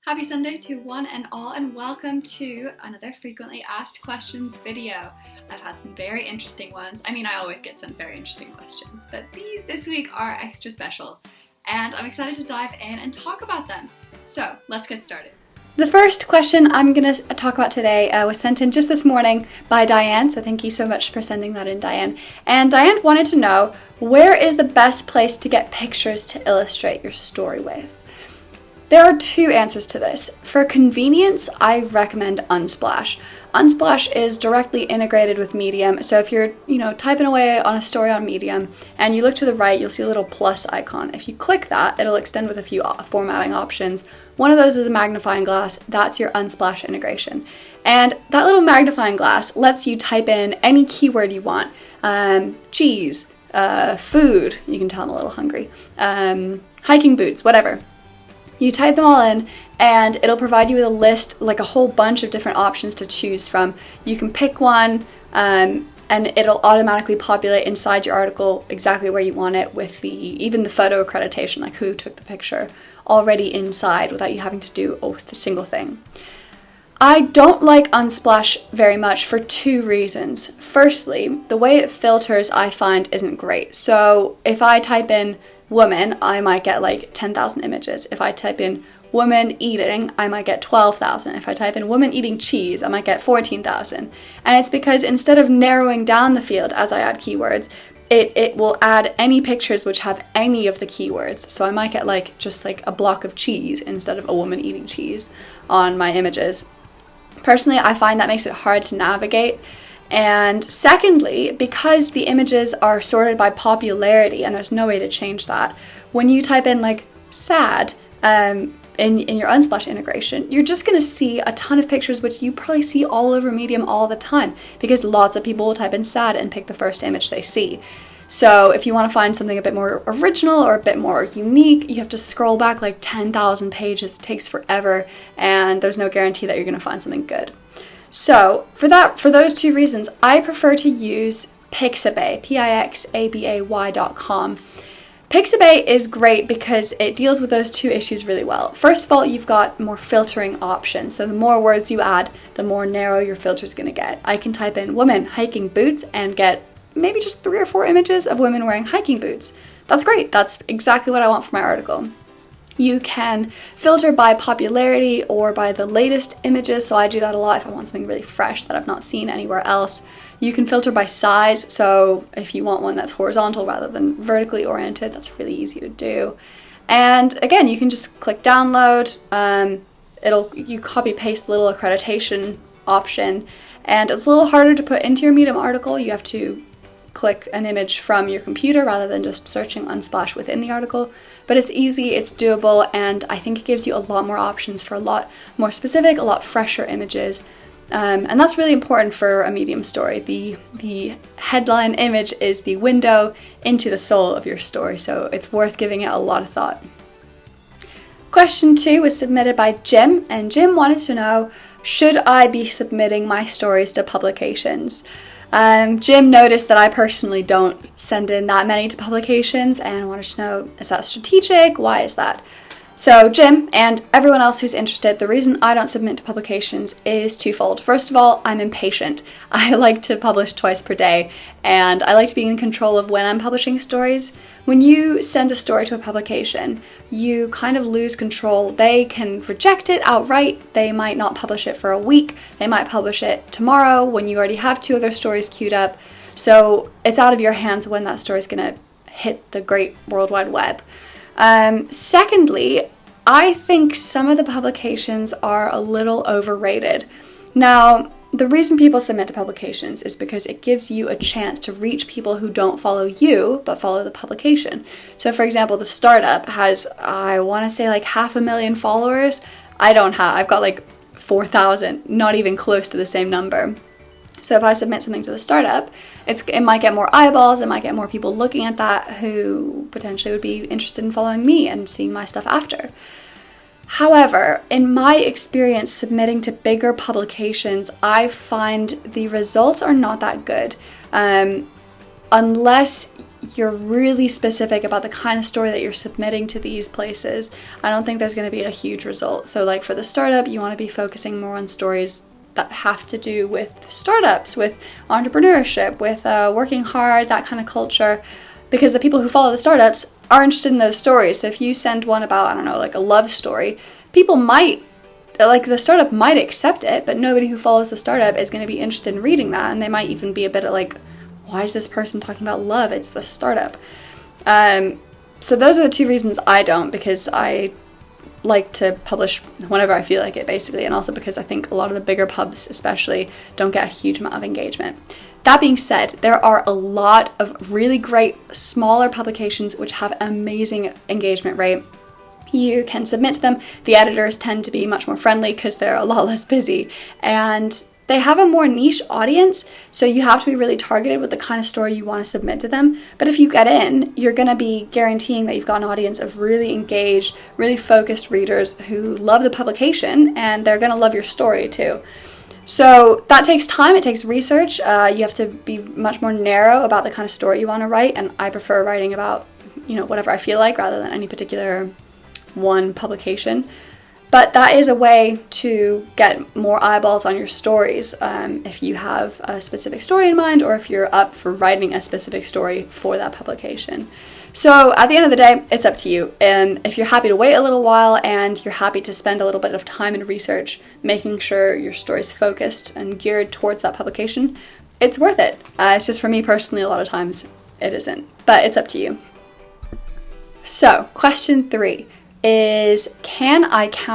Happy Sunday to one and all, and welcome to another frequently asked questions video. I've had some very interesting ones. I always get some very interesting questions, but these this week are extra special, and I'm excited to dive in and talk about them. So let's get started. The first question I'm going to talk about today was sent in just this morning by Diane, so thank you so much for sending that in, Diane. And Diane wanted to know, where is the best place to get pictures to illustrate your story with? There are two answers to this. For convenience, I recommend Unsplash. Unsplash is directly integrated with Medium, so if you're, typing away on a story on Medium and you look to the right, you'll see a little plus icon. If you click that, it'll extend with a few formatting options. One of those is a magnifying glass. That's your Unsplash integration. And that little magnifying glass lets you type in any keyword you want. Cheese, food, you can tell I'm a little hungry, hiking boots, whatever. You type them all in and it'll provide you with a list, like a whole bunch of different options to choose from. You can pick one and it'll automatically populate inside your article exactly where you want it with even the photo accreditation, like who took the picture, already inside without you having to do a single thing. I don't like Unsplash very much for two reasons. Firstly, the way it filters I find isn't great. So if I type in woman, I might get like 10,000 images. If I type in woman eating, I might get 12,000. If I type in woman eating cheese, I might get 14,000. And it's because instead of narrowing down the field as I add keywords, it will add any pictures which have any of the keywords. So I might get just a block of cheese instead of a woman eating cheese on my images. Personally, I find that makes it hard to navigate. And secondly, because the images are sorted by popularity and there's no way to change that, when you type in sad in your Unsplash integration, you're just going to see a ton of pictures which you probably see all over Medium all the time, because lots of people will type in sad and pick the first image they see. So if you want to find something a bit more original or a bit more unique, you have to scroll back 10,000 pages. It takes forever, and there's no guarantee that you're going to find something good. So for those two reasons, I prefer to use Pixabay, Pixabay.com. Pixabay is great because it deals with those two issues really well. First of all, you've got more filtering options. So the more words you add, the more narrow your filter is going to get. I can type in women hiking boots and get maybe just 3 or 4 images of women wearing hiking boots. That's great. That's exactly what I want for my article. You can filter by popularity or by the latest images, so I do that a lot if I want something really fresh that I've not seen anywhere else. You can filter by size, so if you want one that's horizontal rather than vertically oriented, that's really easy to do. And again, you can just click download, you copy paste the little accreditation option, and it's a little harder to put into your Medium article. You have to click an image from your computer rather than just searching Unsplash within the article. But it's easy, it's doable, and I think it gives you a lot more options for a lot more specific, a lot fresher images. And that's really important for a Medium story. The headline image is the window into the soul of your story, so it's worth giving it a lot of thought. Question 2 was submitted by Jim, and Jim wanted to know, should I be submitting my stories to publications? Jim noticed that I personally don't send in that many to publications and wanted to know, is that strategic? Why is that? So Jim and everyone else who's interested, the reason I don't submit to publications is twofold. First of all, I'm impatient. I like to publish twice per day, and I like to be in control of when I'm publishing stories. When you send a story to a publication, you kind of lose control. They can reject it outright. They might not publish it for a week. They might publish it tomorrow when you already have 2 other stories queued up. So it's out of your hands when that story is going to hit the great World Wide Web. Secondly, I think some of the publications are a little overrated. Now, the reason people submit to publications is because it gives you a chance to reach people who don't follow you, but follow the publication. So for example, the startup has, I want to say 500,000 followers. I've got 4,000, not even close to the same number. So if I submit something to the startup, it might get more eyeballs, it might get more people looking at that who potentially would be interested in following me and seeing my stuff after. However, in my experience submitting to bigger publications, I find the results are not that good. Unless you're really specific about the kind of story that you're submitting to these places, I don't think there's going to be a huge result. So like for the startup, you want to be focusing more on stories that have to do with startups, with entrepreneurship, with working hard, that kind of culture, because the people who follow the startups are interested in those stories. So if you send one about, I don't know, like a love story, people might, like the startup might accept it, but nobody who follows the startup is going to be interested in reading that, and they might even be a bit like, why is this person talking about love? It's the startup. So those are the two reasons I don't, because I like to publish whenever I feel like it, basically, and also because I think a lot of the bigger pubs especially don't get a huge amount of engagement. That being said, there are a lot of really great smaller publications which have amazing engagement rate. You can submit to them. The editors tend to be much more friendly because they're a lot less busy, and they have a more niche audience, so you have to be really targeted with the kind of story you want to submit to them. But if you get in, you're going to be guaranteeing that you've got an audience of really engaged, really focused readers who love the publication, and they're going to love your story too. So that takes time, it takes research. You have to be much more narrow about the kind of story you want to write, and I prefer writing about, whatever I feel like rather than any particular one publication. But that is a way to get more eyeballs on your stories if you have a specific story in mind, or if you're up for writing a specific story for that publication. So at the end of the day, it's up to you. And if you're happy to wait a little while and you're happy to spend a little bit of time and research making sure your story's focused and geared towards that publication, it's worth it. It's just for me personally, a lot of times it isn't, but it's up to you. So question 3 is, can I count